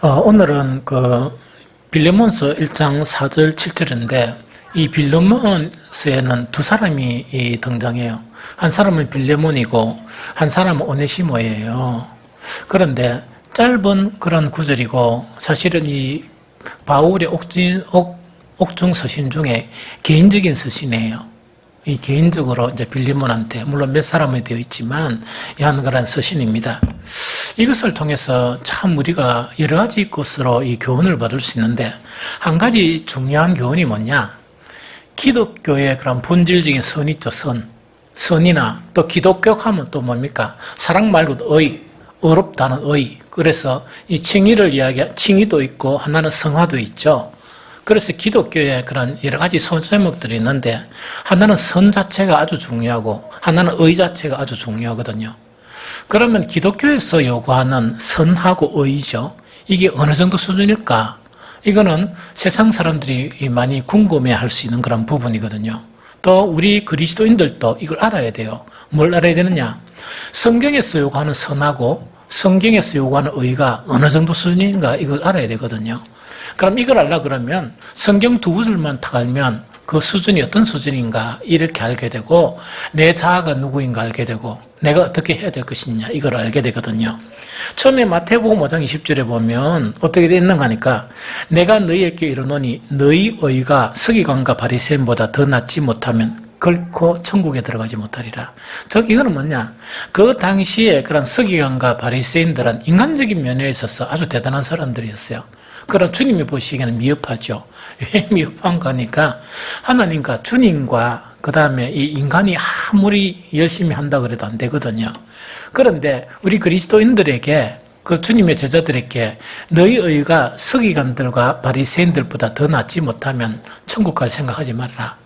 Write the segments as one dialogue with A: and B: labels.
A: 오늘은 빌레몬서 1장 4절 7절인데 이 빌레몬서에는 두 사람이 등장해요. 한 사람은 빌레몬이고 한 사람은 오네시모예요. 그런데 짧은 그런 구절이고 사실은 이 바울의 옥중 서신 중에 개인적인 서신이에요. 이 개인적으로 이제 빌레몬한테 물론 몇 사람이 되어 있지만 한 그런 서신입니다. 이것을 통해서 참 우리가 여러 가지 것으로 이 교훈을 받을 수 있는데 한 가지 중요한 교훈이 뭐냐? 기독교의 그런 본질적인 선이 있죠. 선이나 또 기독교 하면 또 뭡니까? 사랑 말고도 어렵다는 의. 그래서 이 칭의를 칭의도 있고 하나는 성화도 있죠. 그래서 기독교에 그런 여러 가지 소제목들이 있는데 하나는 선 자체가 아주 중요하고 하나는 의 자체가 아주 중요하거든요. 그러면 기독교에서 요구하는 선하고 의죠. 이게 어느 정도 수준일까? 이거는 세상 사람들이 많이 궁금해할 수 있는 그런 부분이거든요. 또 우리 그리스도인들도 이걸 알아야 돼요. 뭘 알아야 되느냐? 성경에서 요구하는 선하고 성경에서 요구하는 의가 어느 정도 수준인가 이걸 알아야 되거든요. 그럼 이걸 알려고 그러면 성경 두 구절만 딱 알면 그 수준이 어떤 수준인가 이렇게 알게 되고 내 자아가 누구인가 알게 되고 내가 어떻게 해야 될 것이냐 이걸 알게 되거든요. 처음에 마태복음 5장 20절에 보면 어떻게 되어 있는가 하니까 내가 너희에게 이르노니 너희 의가 서기관과 바리새인보다 더 낫지 못하면 결코 천국에 들어가지 못하리라. 즉 이거는 뭐냐? 그 당시에 그런 서기관과 바리새인들은 인간적인 면에 있어서 아주 대단한 사람들이었어요. 그럼 주님이 보시기에는 미흡하죠. 왜 미흡한 거니까 하나님과 주님과 그 다음에 이 인간이 아무리 열심히 한다 그래도 안 되거든요. 그런데 우리 그리스도인들에게 그 주님의 제자들에게 너희 의가 서기관들과 바리새인들보다 더 낫지 못하면 천국 갈 생각하지 말아라.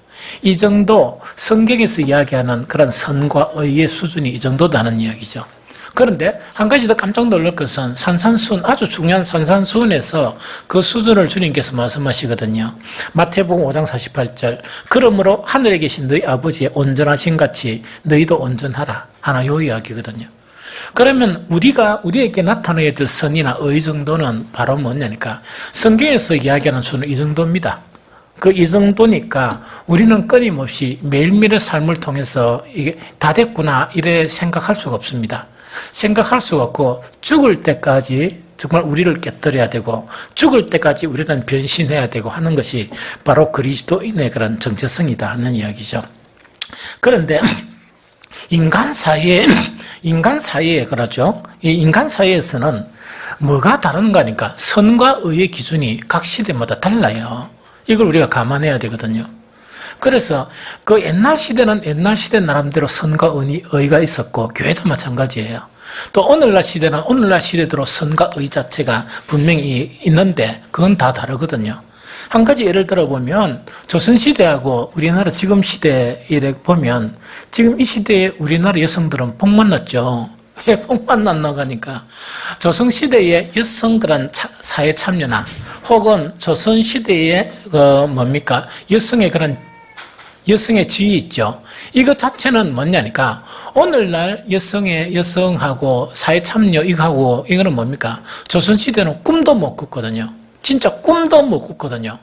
A: 이 정도 성경에서 이야기하는 그런 선과 의의 수준이 이 정도다는 이야기죠. 그런데 한 가지 더 깜짝 놀랄 것은 산산수훈, 아주 중요한 산산수훈에서 그 수준을 주님께서 말씀하시거든요. 마태복음 5장 48절 그러므로 하늘에 계신 너희 아버지의 온전하신 같이 너희도 온전하라 하나 요 이야기거든요. 그러면 우리에게 나타나야 될 선이나 의 정도는 바로 뭐냐니까 성경에서 이야기하는 수는 이 정도입니다. 이 정도니까 우리는 끊임없이 매일매일의 삶을 통해서 이게 다 됐구나 이래 생각할 수가 없습니다. 생각할 수가 없고 죽을 때까지 정말 우리를 깨뜨려야 되고 죽을 때까지 우리는 변신해야 되고 하는 것이 바로 그리스도인의 그런 정체성이다 하는 이야기죠. 그런데 인간 사이에 그러죠. 이 인간 사이에서는 뭐가 다른가 하니까 선과 의의 기준이 각 시대마다 달라요. 이걸 우리가 감안해야 되거든요. 그래서 그 옛날 시대는 옛날 시대 나름대로 선과 의가 있었고 교회도 마찬가지예요. 또 오늘날 시대는 오늘날 시대대로 선과 의 자체가 분명히 있는데 그건 다 다르거든요. 한 가지 예를 들어보면 조선시대하고 우리나라 지금 시대에 보면 지금 이 시대에 우리나라 여성들은 복 만났죠. 왜 복 만났나 하니까 조선시대의 여성 그런 사회 참여나 혹은 조선시대의 여성의 지위 있죠. 이거 자체는 뭐냐니까 오늘날 여성하고 사회 참여 이거하고 이거는 뭡니까? 조선시대는 꿈도 못 꿨거든요. 진짜 꿈도 못 꿨거든요.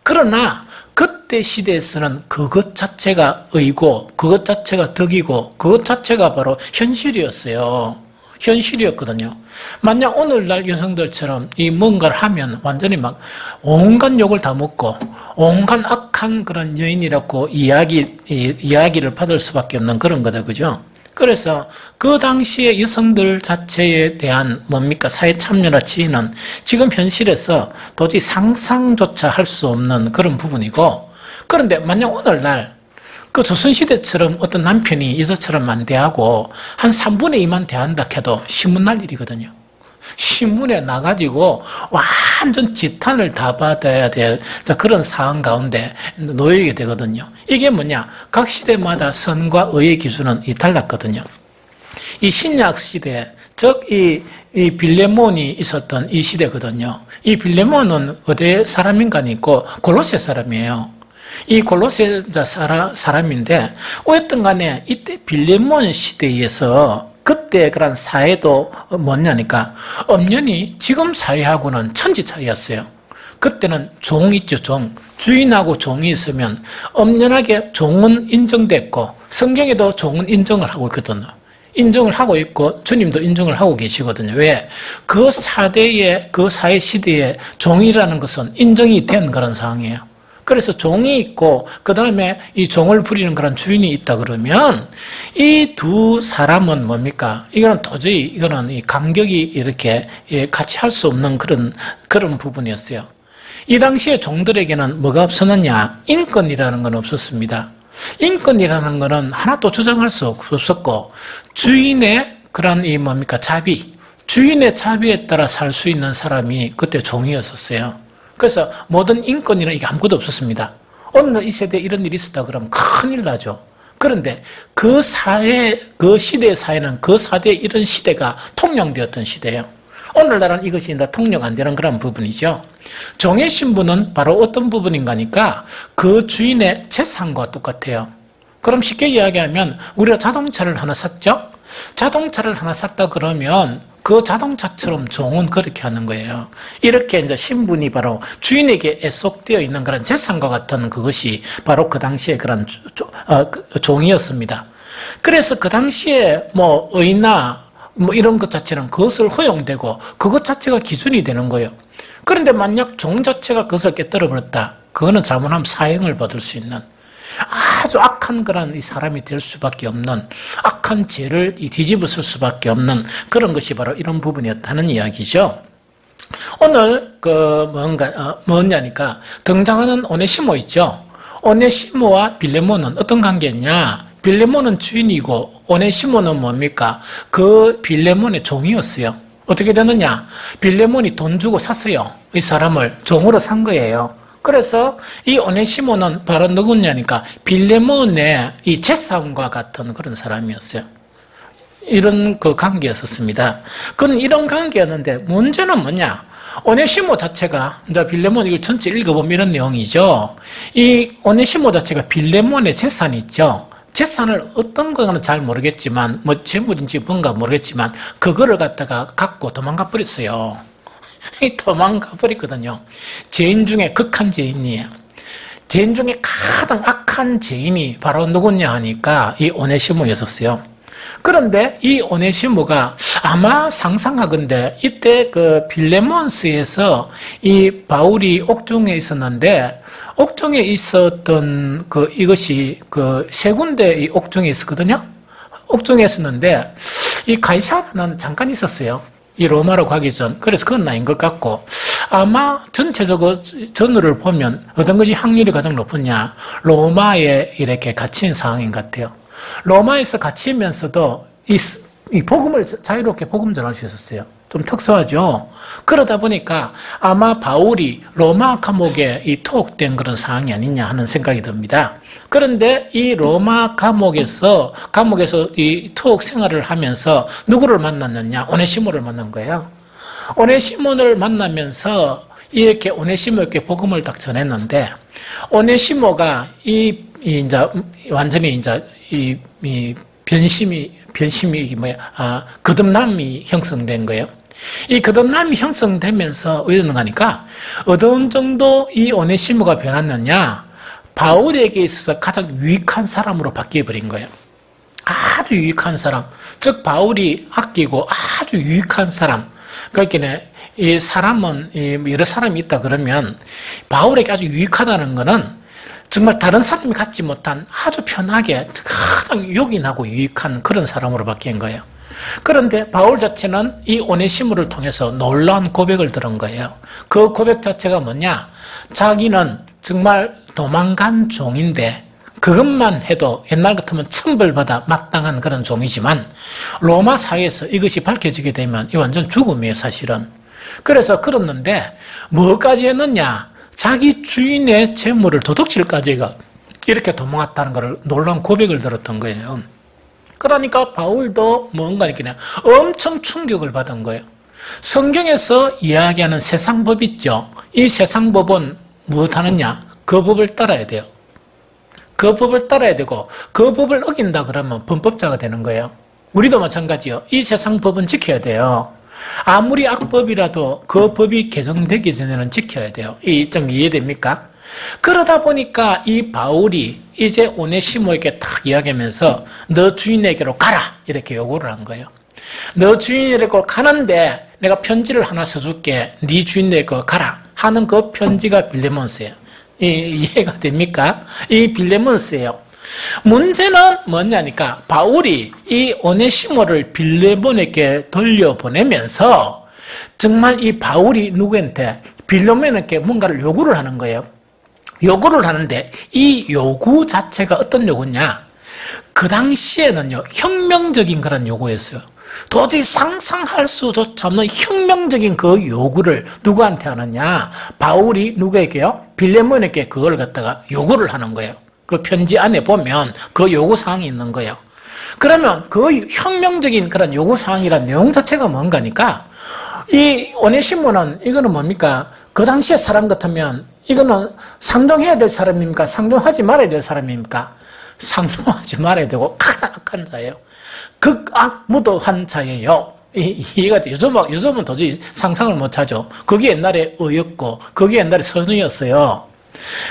A: 그러나 그때 시대에서는 그것 자체가 의고 그것 자체가 덕이고 그것 자체가 바로 현실이었거든요. 만약 오늘날 여성들처럼 이 뭔가를 하면 완전히 막 온갖 욕을 다 먹고 온갖 악한 그런 여인이라고 이야기를 받을 수밖에 없는 그런 거다, 그죠? 그래서 그 당시에 여성들 자체에 대한 사회 참여나 지위는 지금 현실에서 도저히 상상조차 할 수 없는 그런 부분이고, 그런데 만약 오늘날 그 조선시대처럼 어떤 남편이 여자처럼 안 대하고 한 3분의 2만 대한다 해도 신문 날 일이거든요. 신문에 나가지고 완전 지탄을 다 받아야 될 그런 상황 가운데 놓이게 되거든요. 이게 뭐냐? 각 시대마다 선과 의의 기준은 달랐거든요. 이 신약 시대, 즉 이 빌레몬이 있었던 이 시대거든요. 이 빌레몬은 어디 사람인가 있고 골로새 사람이에요. 이 골로새 사람인데 어쨌든 간에 이때 빌레몬 시대에서 그때 그런 사회도 뭐냐니까 엄연히 지금 사회하고는 천지 차이였어요. 그때는 종 있죠, 종. 주인하고 종이 있으면 엄연하게 종은 인정됐고 성경에도 종은 인정을 하고 있거든요. 인정을 하고 있고 주님도 인정을 하고 계시거든요. 왜? 그 사회 시대에 종이라는 것은 인정이 된 그런 상황이에요. 그래서 종이 있고 그 다음에 이 종을 부리는 그런 주인이 있다 그러면 이 두 사람은 뭡니까? 이거는 도저히 이거는 이 간격이 이렇게 같이 할 수 없는 그런 부분이었어요. 이 당시에 종들에게는 뭐가 없었느냐? 인권이라는 건 없었습니다. 인권이라는 거는 하나도 주장할 수 없었고 주인의 그런 이 뭡니까? 자비, 주인의 자비에 따라 살 수 있는 사람이 그때 종이었었어요. 그래서 모든 인권이는 이게 아무것도 없었습니다. 오늘 이 세대에 이런 일이 있었다 그러면 큰일 나죠. 그런데 그 시대의 사회는 그 사대에 이런 시대가 통용되었던 시대예요. 오늘날은 이것이 통용 안 되는 그런 부분이죠. 종의 신분은 바로 어떤 부분인가니까 그 주인의 재산과 똑같아요. 그럼 쉽게 이야기하면 우리가 자동차를 하나 샀죠? 자동차를 하나 샀다 그러면 그 자동차처럼 종은 그렇게 하는 거예요. 이렇게 이제 신분이 바로 주인에게 애속되어 있는 그런 재산과 같은 그것이 바로 그 당시에 그런 종이었습니다. 그래서 그 당시에 뭐 의나 뭐 이런 것 자체는 그것을 허용되고 그것 자체가 기준이 되는 거예요. 그런데 만약 종 자체가 그것을 깨뜨려 버렸다. 그거는 잘못하면 사형을 받을 수 있는 아주 악한 그런 이 사람이 될 수밖에 없는 악한 죄를 뒤집어 쓸 수밖에 없는 그런 것이 바로 이런 부분이었다는 이야기죠. 오늘 뭐냐니까 등장하는 오네시모 있죠. 오네시모와 빌레몬은 어떤 관계냐? 빌레몬은 주인이고 오네시모는 뭡니까? 그 빌레몬의 종이었어요. 어떻게 되느냐? 빌레몬이 돈 주고 샀어요. 이 사람을 종으로 산 거예요. 그래서 이 오네시모는 바로 누구냐니까 빌레몬의 이 재산과 같은 그런 사람이었어요. 이런 그 관계였었습니다. 그건 이런 관계였는데 문제는 뭐냐? 오네시모 자체가 이제 빌레몬 이걸 전체 읽어보면 이런 내용이죠. 이 오네시모 자체가 빌레몬의 재산이 있죠. 재산을 어떤 거는 잘 모르겠지만 뭐 재물인지 뭔가 모르겠지만 그거를 갖다가 갖고 도망가 버렸어요. 도망가 버리거든요. 죄인 중에 극한 죄인이에요. 죄인 중에 가장 악한 죄인이 바로 누구냐 하니까 이 오네시모였었어요. 그런데 이 오네시모가 아마 상상하건대 이때 그 빌레몬스에서 이 바울이 옥중에 있었는데 옥중에 있었던 이것이 세 군데 이 옥중에 있었거든요. 옥중에 있었는데 이 가이사라는 잠깐 있었어요. 이 로마로 가기 전. 그래서 그건 아닌 것 같고 아마 전체적으로 전후를 보면 어떤 것이 확률이 가장 높으냐? 로마에 이렇게 갇힌 상황인 것 같아요. 로마에서 갇히면서도 이 복음을 자유롭게 복음 전할 수 있었어요. 좀 특수하죠. 그러다 보니까 아마 바울이 로마 감옥에 투옥된 그런 상황이 아니냐 하는 생각이 듭니다. 그런데 이 로마 감옥에서 이 투옥 생활을 하면서 누구를 만났느냐? 오네시모를 만난 거예요. 오네시모를 만나면서 이렇게 오네시모에게 복음을 딱 전했는데 오네시모가 이제 완전히 이제 이 변심이 거듭남이 형성된 거예요. 이 거듭남이 형성되면서 어디는가니까 어떤 정도 이 오네시모가 변했느냐? 바울에게 있어서 가장 유익한 사람으로 바뀌어버린 거예요. 아주 유익한 사람, 즉 바울이 아끼고 아주 유익한 사람. 그러니까 이 사람은 여러 사람이 있다 그러면 바울에게 아주 유익하다는 거는 정말 다른 사람이 갖지 못한 아주 편하게 가장 요긴하고 유익한 그런 사람으로 바뀐 거예요. 그런데 바울 자체는 이 오네시모를 통해서 놀라운 고백을 들은 거예요. 그 고백 자체가 뭐냐? 자기는 정말 도망간 종인데 그것만 해도 옛날 같으면 천벌받아 마땅한 그런 종이지만 로마 사회에서 이것이 밝혀지게 되면 이 완전 죽음이에요, 사실은. 그래서 그랬는데 뭐까지 했느냐? 자기 주인의 재물을 도둑질까지가 이렇게 도망갔다는 것을 놀라운 고백을 들었던 거예요. 그러니까 바울도 뭔가 이렇게 엄청 충격을 받은 거예요. 성경에서 이야기하는 세상법 있죠. 이 세상법은 무엇 하느냐? 그 법을 따라야 돼요. 그 법을 따라야 되고 그 법을 어긴다 그러면 범법자가 되는 거예요. 우리도 마찬가지요. 이 세상 법은 지켜야 돼요. 아무리 악법이라도 그 법이 개정되기 전에는 지켜야 돼요. 이 점 이해됩니까? 그러다 보니까 이 바울이 이제 오네시모에게 탁 이야기하면서 너 주인에게로 가라 이렇게 요구를 한 거예요. 너 주인에게로 가는데 내가 편지를 하나 써줄게. 네 주인에게로 가라 하는 그 편지가 빌레몬스예요. 이해가 됩니까? 이 빌레몬스예요. 문제는 뭐냐니까 바울이 이 오네시모를 빌레몬에게 돌려보내면서 정말 이 바울이 누구한테 빌레몬에게 뭔가를 요구를 하는 거예요. 요구를 하는데 이 요구 자체가 어떤 요구냐? 그 당시에는요 혁명적인 그런 요구였어요. 도저히 상상할 수조차 없는 혁명적인 그 요구를 누구한테 하느냐? 바울이 누구에게요? 빌레몬에게 그걸 갖다가 요구를 하는 거예요. 그 편지 안에 보면 그 요구사항이 있는 거예요. 그러면 그 혁명적인 그런 요구사항이란 내용 자체가 뭔가니까 이 오네시모는 이거는 뭡니까? 그 당시의 사람 같으면 이거는 상종해야 될 사람입니까? 상종하지 말아야 될 사람입니까? 상종하지 말아야 되고 악한 자예요. 극악무도한 자예요. 이해가 돼. 요즘은 도저히 상상을 못하죠. 그게 옛날에 의였고 그게 옛날에 선의였어요.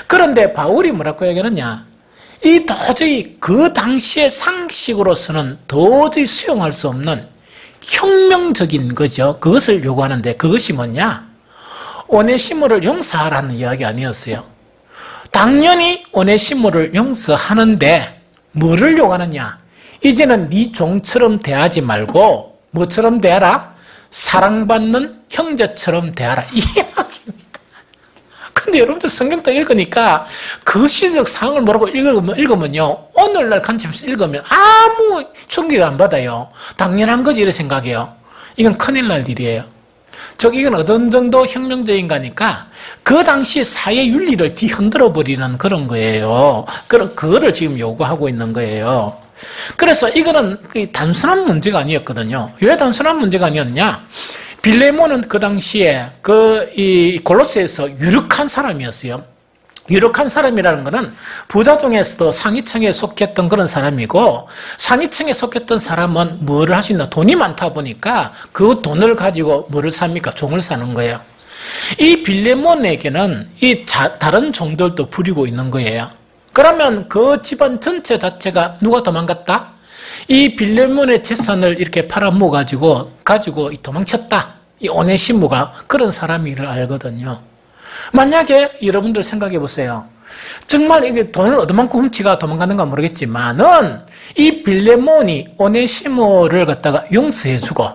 A: 그런데 바울이 뭐라고 얘기하느냐? 이 도저히 그 당시의 상식으로서는 도저히 수용할 수 없는 혁명적인 거죠. 그것을 요구하는데 그것이 뭐냐? 오네시모를 용서하라는 이야기 아니었어요. 당연히 오네시모를 용서하는데 뭐를 요구하느냐? 이제는 네 종처럼 대하지 말고 뭐처럼 대하라? 사랑받는 형제처럼 대하라. 이 이야기입니다. 근데 여러분들 성경도 읽으니까 그 시대적 상황을 뭐라고 읽으면요. 오늘날 관점에서 읽으면 아무 충격이 안 받아요. 당연한 거지 이렇게 생각해요. 이건 큰일 날 일이에요. 이건 어떤 정도 혁명적인가니까 그 당시 사회 윤리를 뒤흔들어 버리는 그런 거예요. 그거를 지금 요구하고 있는 거예요. 그래서 이거는 단순한 문제가 아니었거든요. 왜 단순한 문제가 아니었냐? 빌레몬은 그 당시에 이 골로새에서 유력한 사람이었어요. 유력한 사람이라는 것은 부자 중에서도 상위층에 속했던 그런 사람이고 상위층에 속했던 사람은 뭐를 할 수 있나? 돈이 많다 보니까 그 돈을 가지고 뭐를 삽니까? 종을 사는 거예요. 이 빌레몬에게는 다른 종들도 부리고 있는 거예요. 그러면 그 집안 전체 자체가 누가 도망갔다? 이 빌레몬의 재산을 이렇게 팔아먹어가지고 도망쳤다. 이 오네시모가 그런 사람이를 알거든요. 만약에 여러분들 생각해 보세요. 정말 이게 돈을 얻어만큼 훔치가 도망가는가 모르겠지만은 이 빌레몬이 오네시모를 갖다가 용서해주고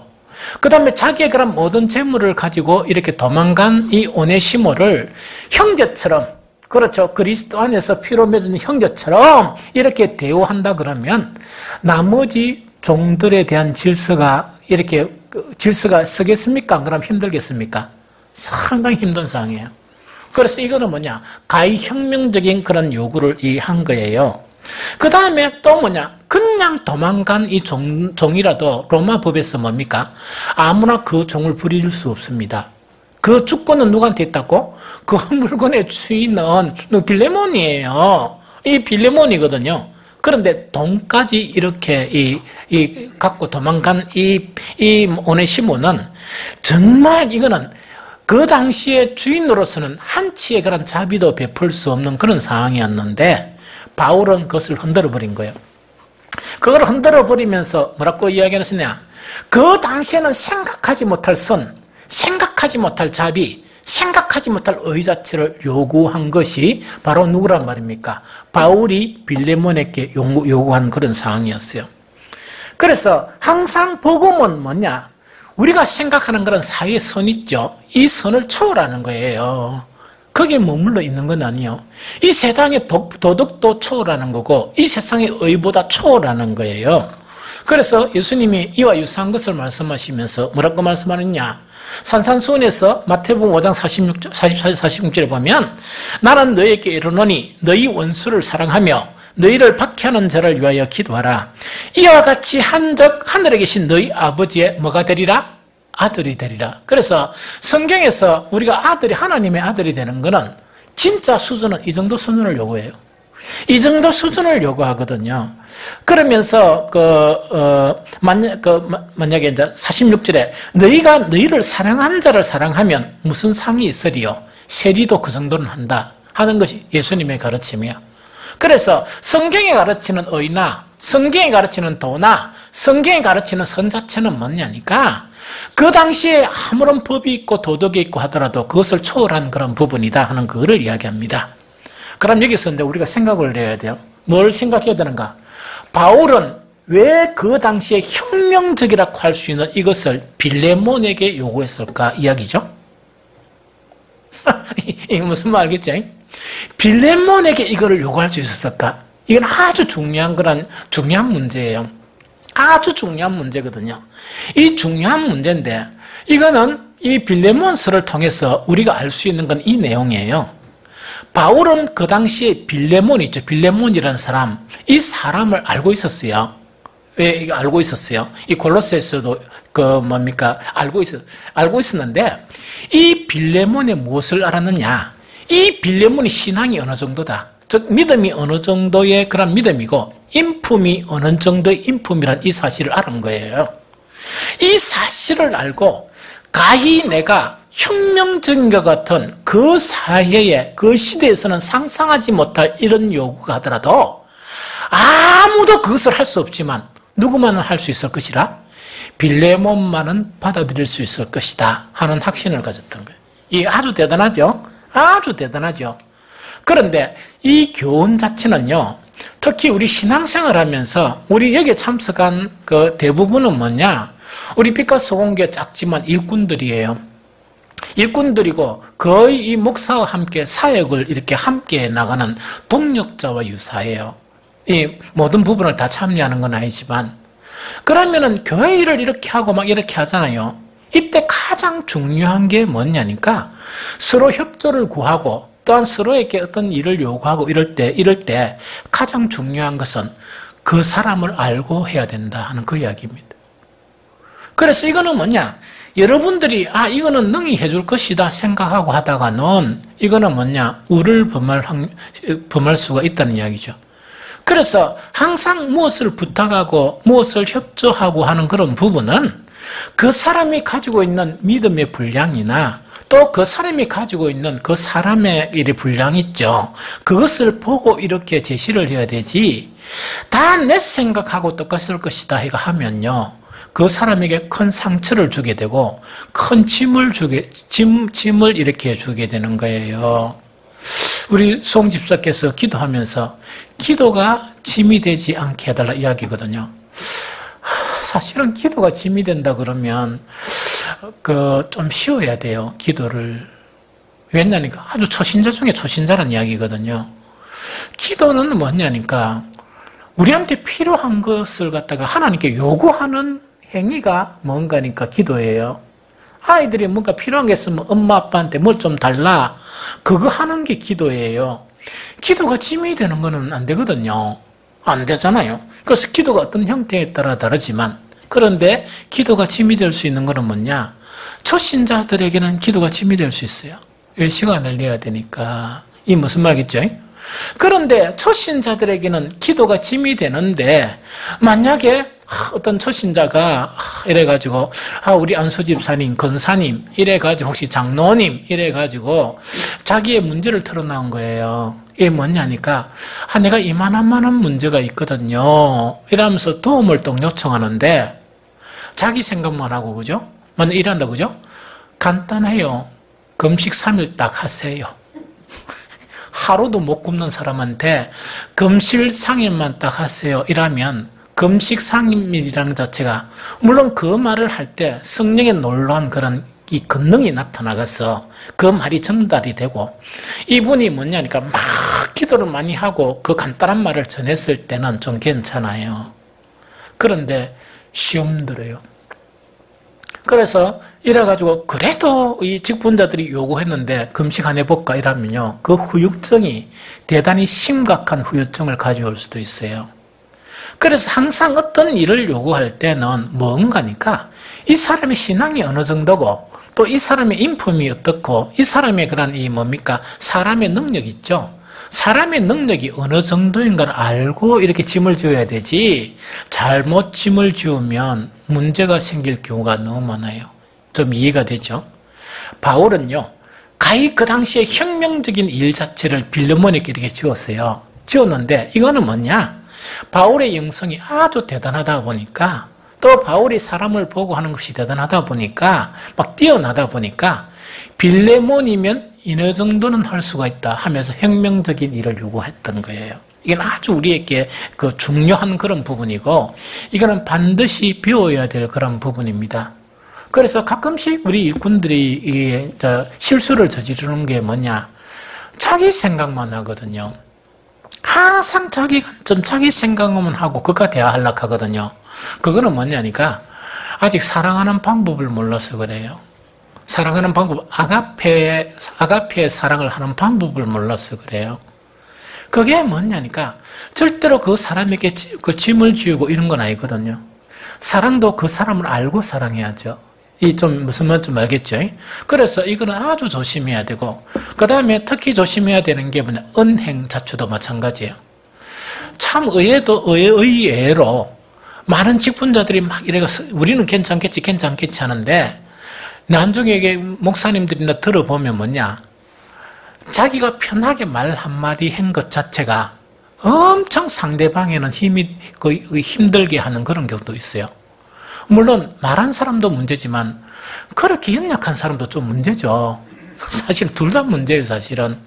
A: 그 다음에 자기의 그런 모든 재물을 가지고 이렇게 도망간 이 오네시모를 형제처럼 그렇죠. 그리스도 안에서 피로 맺은 형제처럼 이렇게 대우한다 그러면 나머지 종들에 대한 질서가 서겠습니까? 안 그러면 힘들겠습니까? 상당히 힘든 상황이에요. 그래서 이거는 뭐냐? 가히 혁명적인 그런 요구를 한 거예요. 그 다음에 또 뭐냐? 그냥 도망간 이 종이라도 로마 법에서 뭡니까? 아무나 그 종을 부려줄 수 없습니다. 그 주권은 누구한테 있다고? 그 물건의 주인은 빌레몬이에요. 이 빌레몬이거든요. 그런데 돈까지 이렇게 갖고 도망간 이 오네시모는 정말 이거는 그 당시에 주인으로서는 한치의 그런 자비도 베풀 수 없는 그런 상황이었는데 바울은 그것을 흔들어버린 거예요. 그걸 흔들어버리면서 뭐라고 이야기하느냐? 그 당시에는 생각하지 못할 선, 생각하지 못할 자비, 생각하지 못할 의 자체를 요구한 것이 바로 누구란 말입니까? 바울이 빌레몬에게 요구한 그런 상황이었어요. 그래서 항상 복음은 뭐냐? 우리가 생각하는 그런 사회의 선 있죠? 이 선을 초월하는 거예요. 거기에 머물러 있는 건 아니에요. 이 세상의 도덕도 초월하는 거고 이 세상의 의보다 초월하는 거예요. 그래서 예수님이 이와 유사한 것을 말씀하시면서 뭐라고 말씀하느냐? 산산수훈에서 마태복음 5장 46절에 보면 나는 너에게 이르노니 너희 원수를 사랑하며 너희를 박해하는 자를 위하여 기도하라. 이와 같이 한적 하늘에 계신 너희 아버지의 뭐가 되리라? 아들이 되리라. 그래서 성경에서 우리가 하나님의 아들이 되는 것은 진짜 수준은 이 정도 수준을 요구해요. 이 정도 수준을 요구하거든요. 그러면서 만약에 이제 46절에 너희가 너희를 사랑하는 자를 사랑하면 무슨 상이 있으리요? 세리도 그 정도는 한다 하는 것이 예수님의 가르침이야. 그래서 성경이 가르치는 의나 성경이 가르치는 도나 성경이 가르치는 선 자체는 뭐냐니까 그 당시에 아무런 법이 있고 도덕이 있고 하더라도 그것을 초월한 그런 부분이다 하는 그거를 이야기합니다. 그럼 여기서 이제 우리가 생각을 해야 돼요. 뭘 생각해야 되는가? 바울은 왜 그 당시에 혁명적이라고 할 수 있는 이것을 빌레몬에게 요구했을까 이야기죠. 이게 무슨 말 알겠죠? 빌레몬에게 이거를 요구할 수 있었을까? 이건 아주 중요한 문제예요. 아주 중요한 문제거든요. 이 중요한 문제인데 이거는 이 빌레몬서를 통해서 우리가 알 수 있는 건 이 내용이에요. 바울은 그 당시에 빌레몬이 있죠. 빌레몬이라는 사람, 이 사람을 알고 있었어요. 왜 이거 알고 있었어요? 이 골로새에서도 알고 있었는데 이 빌레몬의 무엇을 알았느냐? 이 빌레몬의 신앙이 어느 정도다. 즉 믿음이 어느 정도의 그런 믿음이고 인품이 어느 정도의 인품이란 이 사실을 알은 거예요. 이 사실을 알고 가히 내가 혁명적인 것 같은 그 사회에 그 시대에서는 상상하지 못할 이런 요구가 하더라도 아무도 그것을 할 수 없지만 누구만은 할 수 있을 것이라 빌레몬만은 받아들일 수 있을 것이다 하는 확신을 가졌던 거예요. 이게 아주 대단하죠? 아주 대단하죠. 그런데 이 교훈 자체는요, 특히 우리 신앙생활 하면서 우리 여기에 참석한 그 대부분은 뭐냐? 우리 빛과 소금교회 작지만 일꾼들이에요. 일꾼들이고 거의 이 목사와 함께 사역을 이렇게 함께 나가는 동력자와 유사해요. 이 모든 부분을 다 참여하는 건 아니지만 그러면은 교회 일을 이렇게 하고 막 이렇게 하잖아요. 이때 가장 중요한 게 뭐냐니까 서로 협조를 구하고 또한 서로에게 어떤 일을 요구하고 이럴 때 가장 중요한 것은 그 사람을 알고 해야 된다 하는 그 이야기입니다. 그래서 이거는 뭐냐? 여러분들이 이거는 능히 해줄 것이다 생각하고 하다가는 이거는 뭐냐? 우를 범할 수가 있다는 이야기죠. 그래서 항상 무엇을 부탁하고 무엇을 협조하고 하는 그런 부분은 그 사람이 가지고 있는 믿음의 분량이나 또 그 사람이 가지고 있는 그 사람의 일의 분량이 있죠. 그것을 보고 이렇게 제시를 해야 되지 다 내 생각하고 똑같을 것이다 해가 하면요. 그 사람에게 큰 상처를 주게 되고 큰 짐을 이렇게 주게 되는 거예요. 우리 송 집사께서 기도하면서 기도가 짐이 되지 않게 해달라 이야기거든요. 사실은 기도가 짐이 된다 그러면 좀 쉬워야 돼요. 기도를. 왜냐니까 아주 초신자 중에 초신자란 이야기거든요. 기도는 뭐냐니까 우리한테 필요한 것을 갖다가 하나님께 요구하는 행위가 뭔가니까 기도예요. 아이들이 뭔가 필요한 게 있으면 엄마 아빠한테 뭘 좀 달라. 그거 하는 게 기도예요. 기도가 짐이 되는 거는 안 되거든요. 안 되잖아요. 그래서 기도가 어떤 형태에 따라 다르지만 그런데 기도가 짐이 될 수 있는 거는 뭐냐? 초신자들에게는 기도가 짐이 될 수 있어요. 왜? 시간을 내야 되니까. 이 무슨 말이겠죠? 그런데 초신자들에게는 기도가 짐이 되는데 만약에 어떤 초신자가 이래가지고 우리 안수집사님, 권사님 이래가지고 혹시 장로님 이래가지고 자기의 문제를 털어나온 거예요. 이게 뭐냐니까 내가 이만한 문제가 있거든요. 이러면서 도움을 또 요청하는데 자기 생각만 하고 그죠? 만약 일한다 그죠? 간단해요. 금식 3일 딱 하세요. 하루도 못 굶는 사람한테 금식 3일만 딱 하세요. 이라면 금식 3일이라는 자체가 물론 그 말을 할 때 성령의 놀라운 그런 이 권능이 나타나서 그 말이 전달이 되고 이분이 뭐냐니까 막 기도를 많이 하고 그 간단한 말을 전했을 때는 좀 괜찮아요. 그런데 시험 들어요. 그래서 이래가지고 그래도 이 직분자들이 요구했는데 금식 안 해볼까 이러면요. 그 후유증이 대단히 심각한 후유증을 가져올 수도 있어요. 그래서 항상 어떤 일을 요구할 때는 뭔가니까 이 사람의 신앙이 어느 정도고 또 이 사람의 인품이 어떻고 이 사람의 그런 사람의 능력 있죠. 사람의 능력이 어느 정도인가를 알고 이렇게 짐을 지어야 되지, 잘못 짐을 지으면 문제가 생길 경우가 너무 많아요. 좀 이해가 되죠? 바울은요, 가히 그 당시에 혁명적인 일 자체를 빌레몬에게 이렇게 지었어요. 지었는데 이거는 뭐냐? 바울의 영성이 아주 대단하다 보니까, 또 바울이 사람을 보고 하는 것이 대단하다 보니까, 막 뛰어나다 보니까 빌레몬이면 어느 정도는 할 수가 있다 하면서 혁명적인 일을 요구했던 거예요. 이건 아주 우리에게 그 중요한 그런 부분이고, 이거는 반드시 배워야 될 그런 부분입니다. 그래서 가끔씩 우리 일꾼들이 실수를 저지르는 게 뭐냐? 자기 생각만 하거든요. 항상 자기 관점, 자기 생각만 하고 그가 대하려고 하거든요. 그거는 뭐냐니까 아직 사랑하는 방법을 몰라서 그래요. 사랑하는 방법, 아가페의 사랑을 하는 방법을 몰라서 그래요. 그게 뭐냐니까 절대로 그 사람에게 그 짐을 지우고 이런 건 아니거든요. 사랑도 그 사람을 알고 사랑해야죠. 이 좀 무슨 말인지 알겠죠? 그래서 이거는 아주 조심해야 되고, 그 다음에 특히 조심해야 되는 게 뭐냐? 은행 자체도 마찬가지예요. 참 의외로 많은 직분자들이 막 이래가 우리는 괜찮겠지 하는데, 나중에 목사님들이나 들어보면 뭐냐? 자기가 편하게 말 한마디 한 것 자체가 엄청 상대방에는 힘들게 하는 그런 경우도 있어요. 물론 말한 사람도 문제지만 그렇게 연약한 사람도 좀 문제죠. 사실 둘 다 문제예요, 사실은.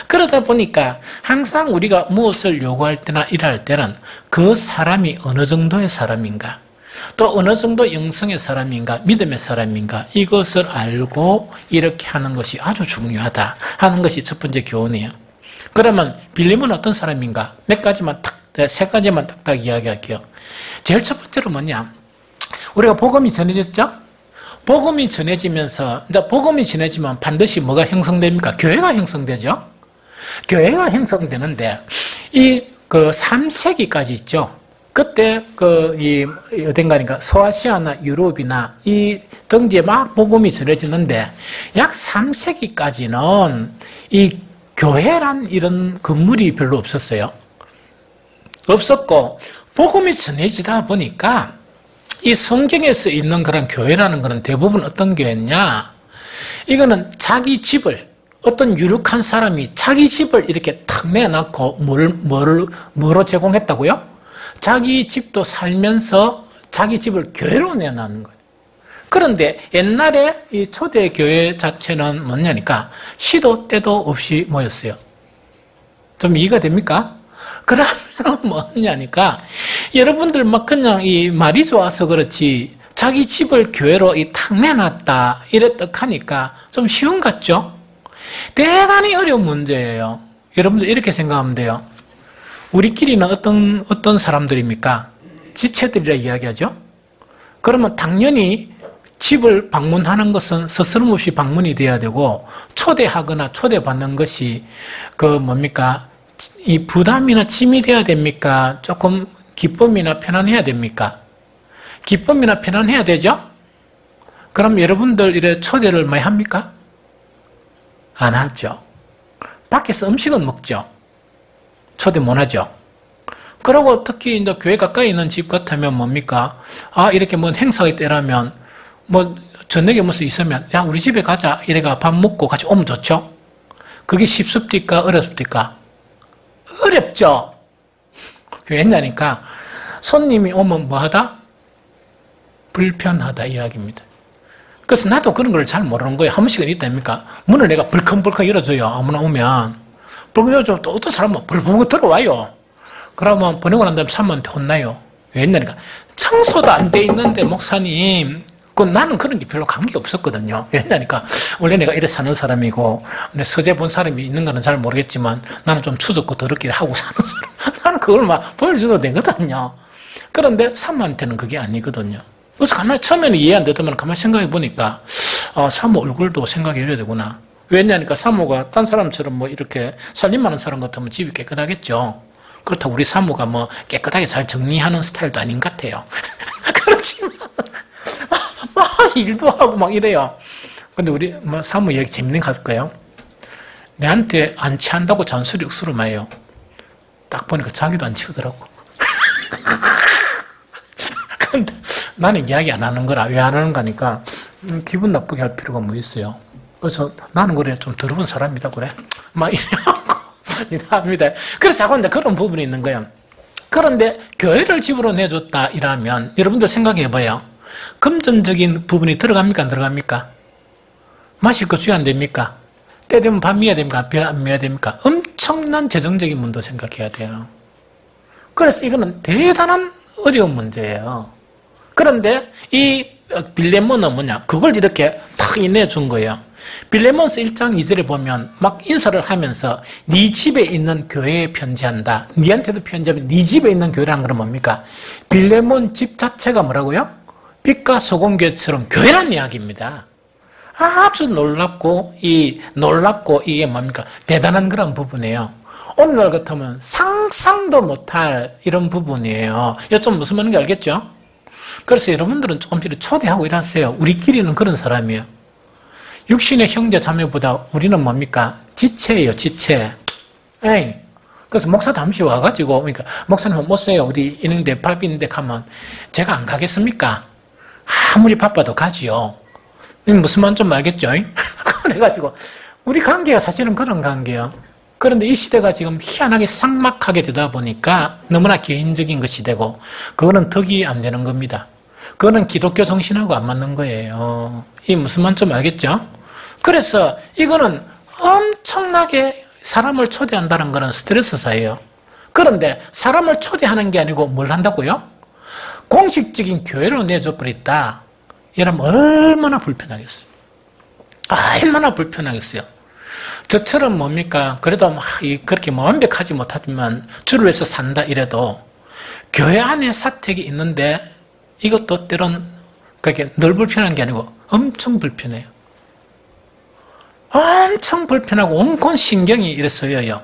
A: 그러다 보니까 항상 우리가 무엇을 요구할 때나 일할 때는 그 사람이 어느 정도의 사람인가, 또 어느 정도 영성의 사람인가, 믿음의 사람인가, 이것을 알고 이렇게 하는 것이 아주 중요하다 하는 것이 첫 번째 교훈이에요. 그러면 빌림은 어떤 사람인가? 세 가지만 딱딱 이야기할게요. 제일 첫 번째로 뭐냐? 우리가 복음이 전해졌죠? 복음이 전해지면서, 이제 복음이 전해지면 반드시 뭐가 형성됩니까? 교회가 형성되죠? 교회가 형성되는데, 그 3세기까지 있죠? 그때, 어딘가니까 소아시아나 유럽이나 이 등지에 막 복음이 전해지는데, 약 3세기까지는 이 교회란 이런 건물이 별로 없었어요. 없었고, 복음이 전해지다 보니까, 이 성경에서 있는 그런 교회라는 것은 대부분 어떤 교회냐? 이거는 자기 집을, 어떤 유력한 사람이 자기 집을 이렇게 탁 내놨고, 뭐로 제공했다고요? 자기 집도 살면서 자기 집을 교회로 내놓는 거예요. 그런데 옛날에 이 초대 교회 자체는 뭐냐니까, 시도 때도 없이 모였어요. 좀 이해가 됩니까? 그러면 뭐냐니까, 여러분들 막 그냥 이 말이 좋아서 그렇지, 자기 집을 교회로 탁 내놨다, 이랬다 하니까 좀 쉬운 것 같죠? 대단히 어려운 문제예요. 여러분들 이렇게 생각하면 돼요. 우리끼리는 어떤 사람들입니까? 지체들이라 이야기하죠? 그러면 당연히 집을 방문하는 것은 서스럼없이 방문이 돼야 되고, 초대하거나 초대받는 것이 이 부담이나 짐이 돼야 됩니까? 조금 기쁨이나 편안해야 됩니까? 기쁨이나 편안해야 되죠? 그럼 여러분들 이래 초대를 많이 합니까? 안 하죠. 밖에서 음식은 먹죠. 초대 못 하죠. 그리고 특히 이제 교회 가까이 있는 집 같으면 뭡니까? 이렇게 뭐 행사가 있더라면, 저녁에 무슨 있으면, 야, 우리 집에 가자. 이래가 밥 먹고 같이 오면 좋죠? 그게 쉽습니까? 어렵습니까? 어렵죠? 왜냐니까, 손님이 오면 뭐 하다? 불편하다 이야기입니다. 그래서 나도 그런 걸 잘 모르는 거예요. 한 번씩은 있다니까. 문을 내가 벌컹벌컹 열어줘요. 아무나 오면. 벌컹 열어주면 또 어떤 사람은 벌컹벌컹 들어와요. 그러면 보내고 난 다음에 사모한테 혼나요. 왜냐니까, 청소도 안 돼 있는데, 목사님, 나는 그런 게 별로 관계 없었거든요. 왜냐니까, 원래 내가 이래 사는 사람이고, 서재 본 사람이 있는 거는 잘 모르겠지만, 나는 좀 추적고 더럽게 하고 사는 사람. 나는 그걸 막 보여줘도 되거든요. 그런데 사모한테는 그게 아니거든요. 그래서 가만히 처음에는 이해 안 되더만 가만히 생각해 보니까, 사모 얼굴도 생각해 줘야 되구나. 왜냐니까 사모가 딴 사람처럼 뭐 이렇게 살림 많은 사람 같으면 집이 깨끗하겠죠. 그렇다고 우리 사모가 뭐 깨끗하게 잘 정리하는 스타일도 아닌 것 같아요. 그렇지만, 막 일도 하고 막 이래요. 근데 우리 사모 얘기 재밌는 거 할까요? 내한테 안 취한다고 잔소리 억수로 해요. 딱 보니까 자기도 안 치우더라고. 근데 나는 이야기 안 하는 거라. 왜 안 하는 거니까 기분 나쁘게 할 필요가 뭐 있어요. 그래서 나는 그래 좀 더러운 사람이라 그래. 막 이래갖고 이래합니다. 그래서 자꾸 이제 그런 부분이 있는 거예요. 그런데 교회를 집으로 내줬다 이라면 여러분들 생각해봐요. 금전적인 부분이 들어갑니까 안 들어갑니까? 마실 거 주야 안 됩니까? 때 되면 밥 미어야 됩니까? 밥 안 미어야 됩니까? 엄청난 재정적인 문도 생각해야 돼요. 그래서 이거는 대단한 어려운 문제예요. 그런데 이 빌레몬은 뭐냐? 그걸 이렇게 탁 내준 거예요. 빌레몬서 1장 2절에 보면 막 인사를 하면서 네 집에 있는 교회에 편지한다. 네한테도 편지하면 네 집에 있는 교회라는 건 뭡니까? 빌레몬 집 자체가 뭐라고요? 빛과 소금교회처럼 교회란 이야기입니다. 아주 놀랍고 이게 뭡니까? 대단한 그런 부분이에요. 오늘날 같으면 상상도 못할 이런 부분이에요. 이거 좀 무슨 말인지 알겠죠? 그래서 여러분들은 조금 이렇게 초대하고 일하세요. 우리끼리는 그런 사람이에요. 육신의 형제 자매보다 우리는 뭡니까? 지체예요, 지체. 에이. 그래서 목사 잠시 와가지고, 그러니까, 목사님 못 써요. 우리 있는데 밥 있는데 가면 제가 안 가겠습니까? 아무리 바빠도 가지요. 무슨 말 좀 알겠죠? 그래가지고, 우리 관계가 사실은 그런 관계예요. 그런데 이 시대가 지금 희한하게 삭막하게 되다 보니까 너무나 개인적인 것이 되고, 그거는 덕이 안 되는 겁니다. 그거는 기독교 정신하고 안 맞는 거예요. 이 무슨 말 좀 알겠죠? 그래서 이거는 엄청나게 사람을 초대한다는 거는 스트레스사예요. 그런데 사람을 초대하는 게 아니고 뭘 한다고요? 공식적인 교회로 내줘버렸다. 이러면 얼마나 불편하겠어요. 얼마나 불편하겠어요. 저처럼 뭡니까? 그래도 막 그렇게 완벽하지 못하지만 주를 위해서 산다 이래도 교회 안에 사택이 있는데 이것도 때론 그렇게 늘 불편한 게 아니고 엄청 불편해요. 엄청 불편하고 온갖 신경이 이래 쏘여요.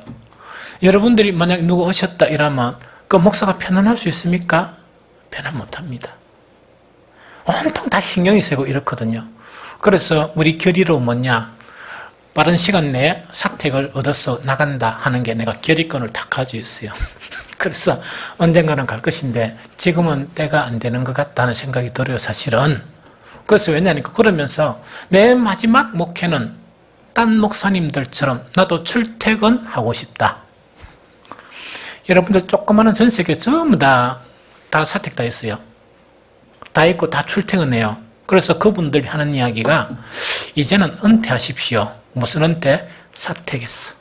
A: 여러분들이 만약 누구 오셨다 이러면 그 목사가 편안할 수 있습니까? 편안 못합니다. 온통 다 신경이 쓰이고 이렇거든요. 그래서 우리 결의로 뭐냐? 빠른 시간 내에 사택을 얻어서 나간다 하는 게 내가 결의권을 다 가지고 있어요. 그래서 언젠가는 갈 것인데 지금은 때가 안 되는 것 같다는 생각이 들어요, 사실은. 그래서 왜냐니까 그러면서 내 마지막 목회는 딴 목사님들처럼 나도 출퇴근하고 싶다. 여러분들 조그마한 전세계 전부 다 사택 다 있어요. 다 있고 다 출퇴근해요. 그래서 그분들이 하는 이야기가 이제는 은퇴하십시오. 무슨 은퇴? 사택했어.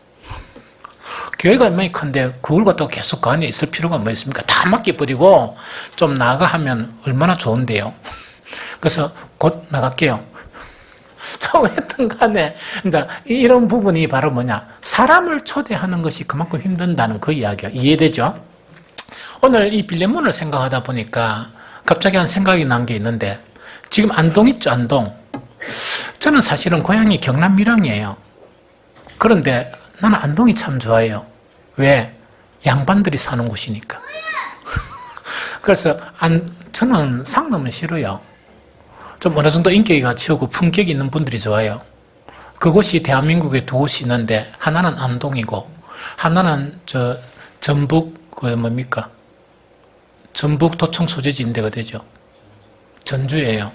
A: 교회가 얼마나 큰데 그걸 갖다가 계속 그 안에 있을 필요가 뭐 있습니까? 다 맡겨버리고 좀 나가 하면 얼마나 좋은데요. 그래서 곧 나갈게요. 처음 했던 간에 이제 이런 부분이 바로 뭐냐? 사람을 초대하는 것이 그만큼 힘든다는 그 이야기가 이해되죠? 오늘 이 빌레몬을 생각하다 보니까 갑자기 한 생각이 난 게 있는데 지금 안동 있죠, 안동. 저는 사실은 고향이 경남 밀양이에요. 그런데 나는 안동이 참 좋아해요. 왜? 양반들이 사는 곳이니까. 그래서 저는 상놈은 싫어요. 좀 어느 정도 인격이 갖추고 품격이 있는 분들이 좋아요. 그곳이 대한민국에 두 곳이 있는데 하나는 안동이고 하나는 전북 전북 도청 소재지인 데가 되죠. 전주예요.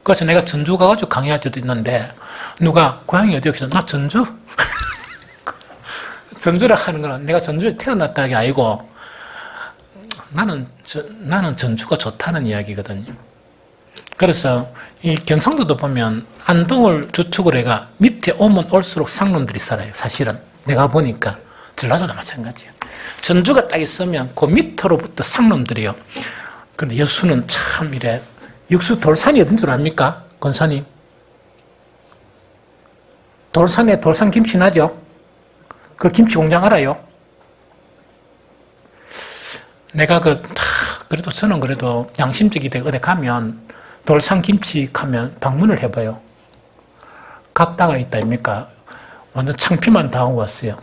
A: 그래서 내가 전주 가가지고 강의할 때도 있는데 누가 고향이 어디야? 그래서 나 전주? 전주라 하는 거는 내가 전주에 태어났다 게 아니고 나는 전주가 좋다는 이야기거든요. 그래서 이 경상도도 보면 안동을 주축으로 해가 밑에 오면 올수록 상놈들이 살아요. 사실은 내가 보니까 전라도도 마찬가지예요. 전주가 딱 있으면 그 밑으로부터 상놈들이요. 그런데 여수는 참 이래. 여수 돌산이 어딘 줄 압니까? 권사님. 돌산에 돌산 김치 나죠? 그 김치 공장 알아요? 내가 그래도 저는 그래도 양심적이 되고 어디 가면 돌산 김치 가면 방문을 해봐요. 갔다가 있다 아닙니까? 완전 창피만 당하고 왔어요.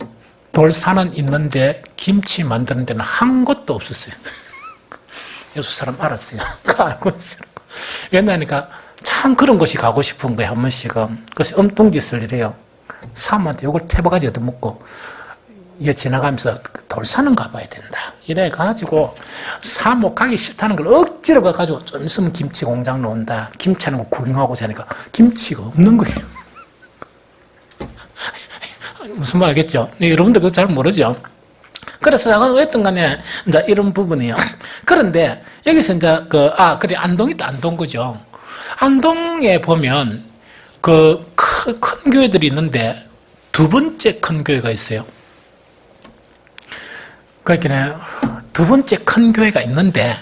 A: 돌산은 있는데 김치 만드는 데는 한 곳도 없었어요. 여수 사람 알았어요. 알고 있어요. 왜냐니까 참 그런 곳이 가고 싶은 거예요. 한 번씩은. 그래서 엉뚱짓을 이래요. 사모한테 욕을 태바가지 얻어먹고 이게 지나가면서 돌산은 가봐야 된다. 이래가지고 사모 가기 싫다는 걸 억지로 가가지고 좀 있으면 김치 공장으로 온다. 김치하는 거 구경하고 자니까 김치가 없는 거예요. 무슨 말 알겠죠? 여러분들 그거 잘 모르죠? 그래서 어쨌든 간에 이제 이런 부분이에요. 그런데 여기서 이제 그래 안동이 또 안동구죠. 안동에 보면 큰 교회들이 있는데 두 번째 큰 교회가 있어요. 그러니까 두 번째 큰 교회가 있는데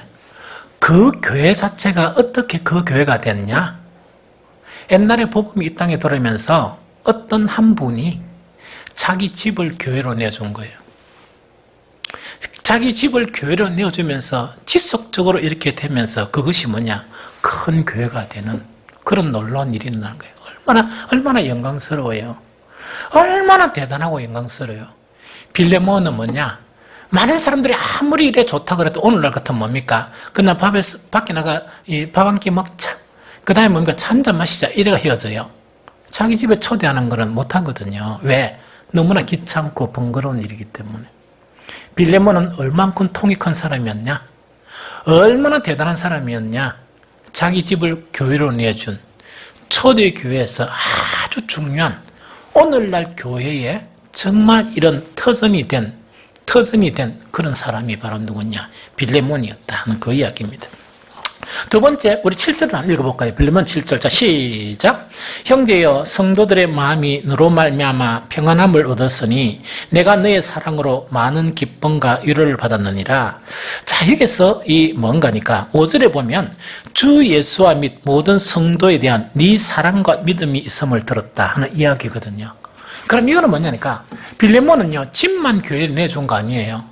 A: 그 교회 자체가 어떻게 그 교회가 됐냐? 옛날에 복음이 이 땅에 들어오면서 어떤 한 분이 자기 집을 교회로 내준 거예요. 자기 집을 교회로 내어주면서 지속적으로 이렇게 되면서 그것이 뭐냐? 큰 교회가 되는 그런 놀라운 일이 일어난 거예요. 얼마나 영광스러워요. 얼마나 대단하고 영광스러워요. 빌레몬은 뭐냐? 많은 사람들이 아무리 이래 좋다 그래도 오늘날 같으면 뭡니까? 그날 밖에 나가 밥 한 끼 먹자. 그 다음에 뭡니까? 차 한잔 마시자. 이래가 헤어져요. 자기 집에 초대하는 거는 못하거든요. 왜? 너무나 귀찮고 번거로운 일이기 때문에. 빌레몬은 얼만큼 통이 큰 사람이었냐? 얼마나 대단한 사람이었냐? 자기 집을 교회로 내준 초대교회에서 아주 중요한 오늘날 교회에 정말 이런 터전이 된 그런 사람이 바로 누구냐? 빌레몬이었다 하는 그 이야기입니다. 두 번째, 우리 7절을 한번 읽어볼까요? 빌레몬 7절. 자, 시작. 형제여, 성도들의 마음이 너로 말미암아 평안함을 얻었으니 내가 너의 사랑으로 많은 기쁨과 위로를 받았느니라. 자, 여기서 이 뭔가니까 5절에 보면 주 예수와 및 모든 성도에 대한 네 사랑과 믿음이 있음을 들었다 하는 이야기거든요. 그럼 이거는 뭐냐니까 빌레몬은요, 집만 교회를 내준 거 아니에요.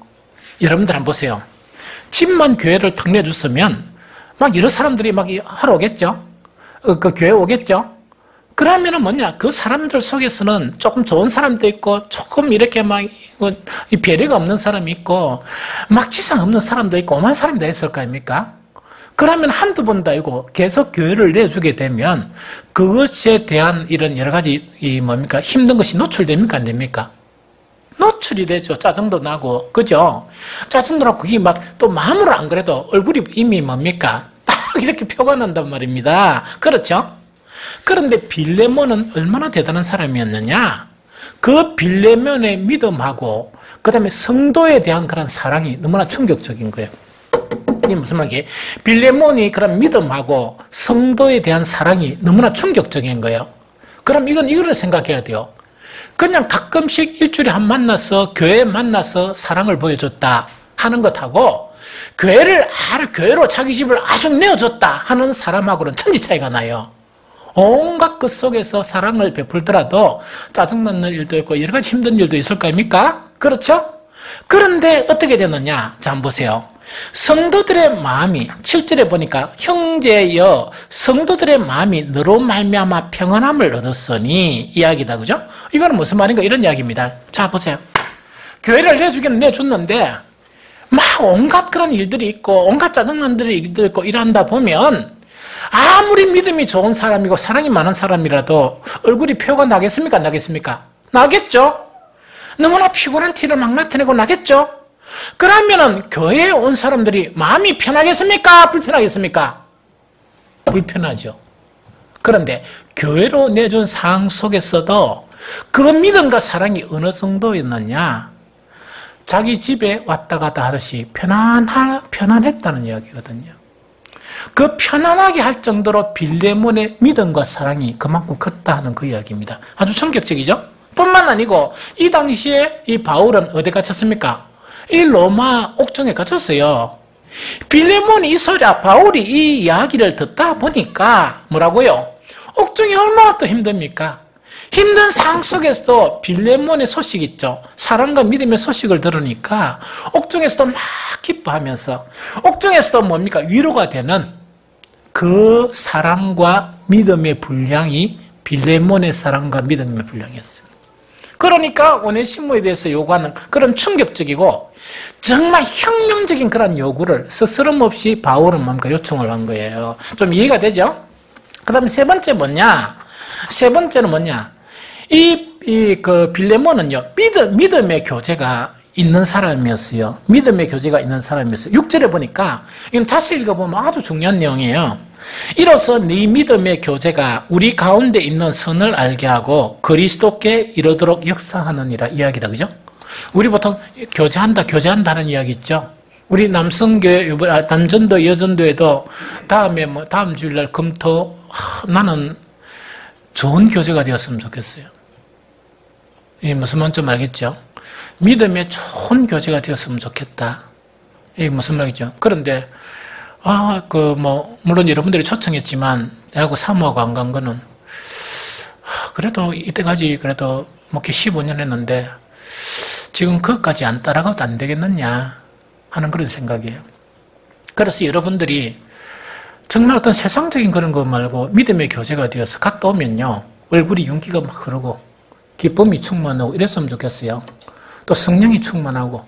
A: 여러분들 한번 보세요. 집만 교회를 탁 내줬으면 막 여러 사람들이 막 하러 오겠죠? 그 교회 오겠죠? 그러면은 뭐냐? 그 사람들 속에서는 조금 좋은 사람도 있고, 조금 이렇게 막, 배려가 없는 사람이 있고, 막 지상 없는 사람도 있고, 오만 사람이 다 있을 거 아닙니까? 그러면 한두 번도 아니고 계속 교회를 내주게 되면 그것에 대한 이런 여러 가지 힘든 것이 노출됩니까? 안 됩니까? 노출이 되죠. 짜증도 나고, 그죠? 짜증도 나고, 그게 막 또 마음으로 안 그래도 얼굴이 이미 뭡니까? 딱 이렇게 표가 난단 말입니다. 그렇죠? 그런데 빌레몬은 얼마나 대단한 사람이었느냐? 그 빌레몬의 믿음하고, 그 다음에 성도에 대한 그런 사랑이 너무나 충격적인 거예요. 이게 무슨 말이에요? 빌레몬이 그런 믿음하고 성도에 대한 사랑이 너무나 충격적인 거예요. 그럼 이거를 생각해야 돼요. 그냥 가끔씩 일주일에 한 만나서 교회에 만나서 사랑을 보여줬다 하는 것하고 교회로 자기 집을 아주 내어줬다 하는 사람하고는 천지 차이가 나요. 온갖 것 속에서 사랑을 베풀더라도 짜증나는 일도 있고 여러 가지 힘든 일도 있을 거 아닙니까? 그렇죠? 그런데 어떻게 되느냐? 자, 한번 보세요. 성도들의 마음이 7절에 보니까 형제여 성도들의 마음이 너로 말미암아 평안함을 얻었으니 이야기다. 그죠? 이거는 무슨 말인가? 이런 이야기입니다. 자, 보세요. 교회를 내주기는 내줬는데 막 온갖 그런 일들이 있고 온갖 짜증나는 일들이 있고 이런다 보면 아무리 믿음이 좋은 사람이고 사랑이 많은 사람이라도 얼굴이 표가 나겠습니까? 안 나겠습니까? 나겠죠? 너무나 피곤한 티를 막 나타내고 나겠죠? 그러면은 교회에 온 사람들이 마음이 편하겠습니까? 불편하겠습니까? 불편하죠. 그런데 교회로 내준 상황 속에서도 그 믿음과 사랑이 어느 정도였느냐? 자기 집에 왔다 갔다 하듯이 편안했다는 이야기거든요. 그 편안하게 할 정도로 빌레몬의 믿음과 사랑이 그만큼 컸다 하는 그 이야기입니다. 아주 충격적이죠? 뿐만 아니고 이 당시에 이 바울은 어디 갇혔습니까? 이 로마 옥중에 갇혔어요. 빌레몬이 바울이 이 이야기를 듣다 보니까 뭐라고요? 옥중이 얼마나 또 힘듭니까? 힘든 상황 속에서도 빌레몬의 소식 있죠. 사랑과 믿음의 소식을 들으니까 옥중에서도 막 기뻐하면서 옥중에서도 뭡니까? 위로가 되는 그 사랑과 믿음의 분량이 빌레몬의 사랑과 믿음의 분량이었어요. 그러니까 오네시모에 대해서 요구하는 그런 충격적이고 정말 혁명적인 그런 요구를 스스럼없이 바울은 뭔가 요청을 한 거예요. 좀 이해가 되죠? 그 다음에 세 번째 뭐냐? 세 번째는 뭐냐? 이 그 빌레몬은요, 믿음의 교제가 있는 사람이었어요. 믿음의 교제가 있는 사람이었어요. 6절에 보니까, 이건 다시 읽어보면 아주 중요한 내용이에요. 이로써 네 믿음의 교제가 우리 가운데 있는 선을 알게 하고 그리스도께 이르도록 역사하느니라 이야기다. 그죠? 우리 보통 교제한다는 이야기 있죠? 우리 남성교회, 남전도, 여전도에도 다음 주일날 금토, 나는 좋은 교제가 되었으면 좋겠어요. 이게 무슨 말인지 알겠죠? 믿음의 좋은 교제가 되었으면 좋겠다. 이게 무슨 말이죠? 그런데, 물론 여러분들이 초청했지만, 내하고 사모하고 안 간 거는, 그래도 이때까지 그래도 목회 15년 했는데, 지금 그것까지 안 따라가도 안 되겠느냐 하는 그런 생각이에요. 그래서 여러분들이 정말 어떤 세상적인 그런 거 말고 믿음의 교제가 되어서 갔다 오면요, 얼굴이 윤기가 막 흐르고, 기쁨이 충만하고 이랬으면 좋겠어요. 또 성령이 충만하고.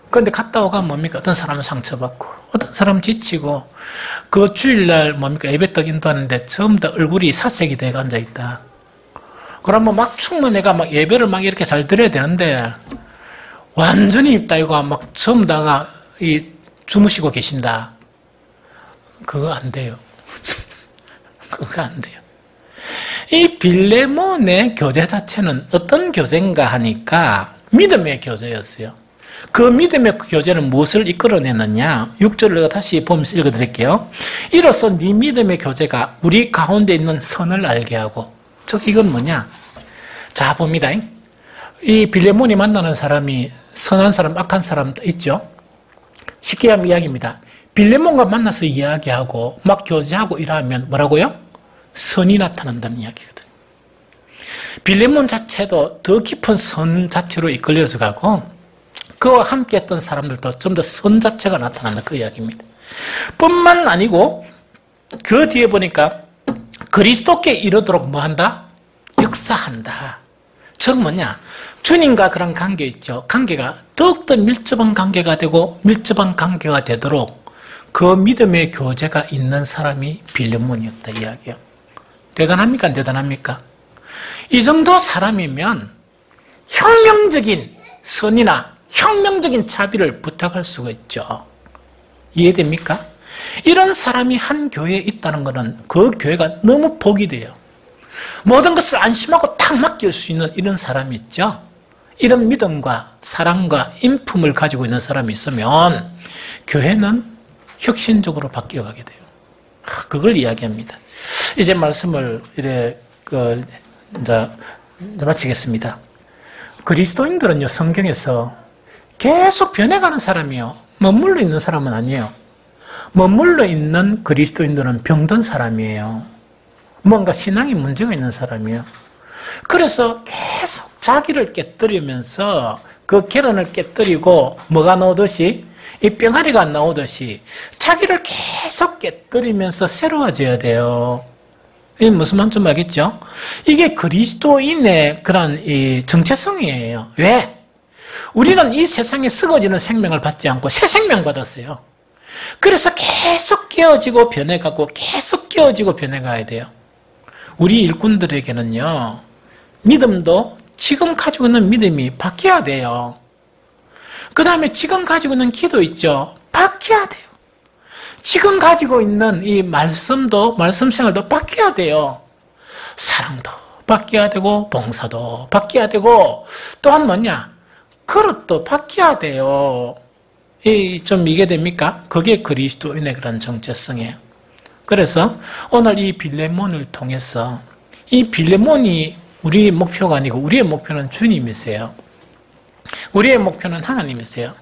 A: 그런데 갔다 오가 뭡니까? 어떤 사람은 상처받고, 어떤 사람은 지치고, 그 주일날 예배떡 인도하는데 전부 다 얼굴이 사색이 돼가 앉아있다. 그러면 막 충만해가 막 예배를 막 이렇게 잘 드려야 되는데, 완전히 입다이고 막 전부 다가 주무시고 계신다. 그거 안 돼요. 그거 안 돼요. 이 빌레몬의 교제 자체는 어떤 교제인가 하니까 믿음의 교제였어요. 그 믿음의 교제는 무엇을 이끌어내느냐? 6절을 내가 다시 보면서 읽어드릴게요. 이로써 네 믿음의 교제가 우리 가운데 있는 선을 알게 하고, 즉 이건 뭐냐? 자, 봅니다. 이 빌레몬이 만나는 사람이 선한 사람, 악한 사람 있죠? 쉽게 하면 이야기입니다. 빌레몬과 만나서 이야기하고 막 교제하고 이러면 뭐라고요? 선이 나타난다는 이야기거든요. 빌레몬 자체도 더 깊은 선 자체로 이끌려서 가고 그와 함께 했던 사람들도 좀 더 선 자체가 나타난다 그 이야기입니다. 뿐만 아니고 그 뒤에 보니까 그리스도께 이르도록 뭐한다? 역사한다. 즉 뭐냐? 주님과 그런 관계 있죠. 관계가 더욱더 밀접한 관계가 되고 밀접한 관계가 되도록 그 믿음의 교제가 있는 사람이 빌레몬이었다 이야기예요. 대단합니까? 안 대단합니까? 이 정도 사람이면 혁명적인 선이나 혁명적인 자비를 부탁할 수가 있죠. 이해됩니까? 이런 사람이 한 교회에 있다는 것은 그 교회가 너무 복이 돼요. 모든 것을 안심하고 탁 맡길 수 있는 이런 사람이 있죠. 이런 믿음과 사랑과 인품을 가지고 있는 사람이 있으면 교회는 혁신적으로 바뀌어가게 돼요. 그걸 이야기합니다. 이제 말씀을 이제 마치겠습니다. 그리스도인들은요, 성경에서 계속 변해가는 사람이요. 머물러 있는 사람은 아니에요. 머물러 있는 그리스도인들은 병든 사람이에요. 뭔가 신앙에 문제가 있는 사람이에요. 그래서 계속 자기를 깨뜨리면서 그 계란을 깨뜨리고 뭐가 나오듯이 이 병아리가 나오듯이 자기를 계속 깨뜨리면서 새로워져야 돼요. 이게 무슨 말인지 좀 알겠죠? 이게 그리스도인의 그런 이 정체성이에요. 왜? 우리는 이 세상에 썩어지는 생명을 받지 않고 새 생명 받았어요. 그래서 계속 깨어지고 변해가고 계속 깨어지고 변해가야 돼요. 우리 일꾼들에게는요, 믿음도 지금 가지고 있는 믿음이 바뀌어야 돼요. 그 다음에 지금 가지고 있는 기도 있죠? 바뀌어야 돼요. 지금 가지고 있는 이 말씀도, 말씀 생활도 바뀌어야 돼요. 사랑도 바뀌어야 되고, 봉사도 바뀌어야 되고, 또한 뭐냐? 그릇도 바뀌어야 돼요. 좀 이게 됩니까? 그게 그리스도인의 그런 정체성이에요. 그래서 오늘 이 빌레몬을 통해서 이 빌레몬이 우리의 목표가 아니고 우리의 목표는 주님이세요. 우리의 목표는 하나님이세요.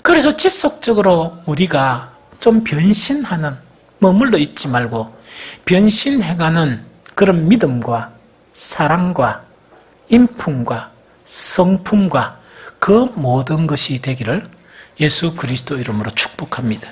A: 그래서 지속적으로 우리가 좀 변신하는, 머물러 있지 말고 변신해가는 그런 믿음과 사랑과 인품과 성품과 그 모든 것이 되기를 예수 그리스도 이름으로 축복합니다.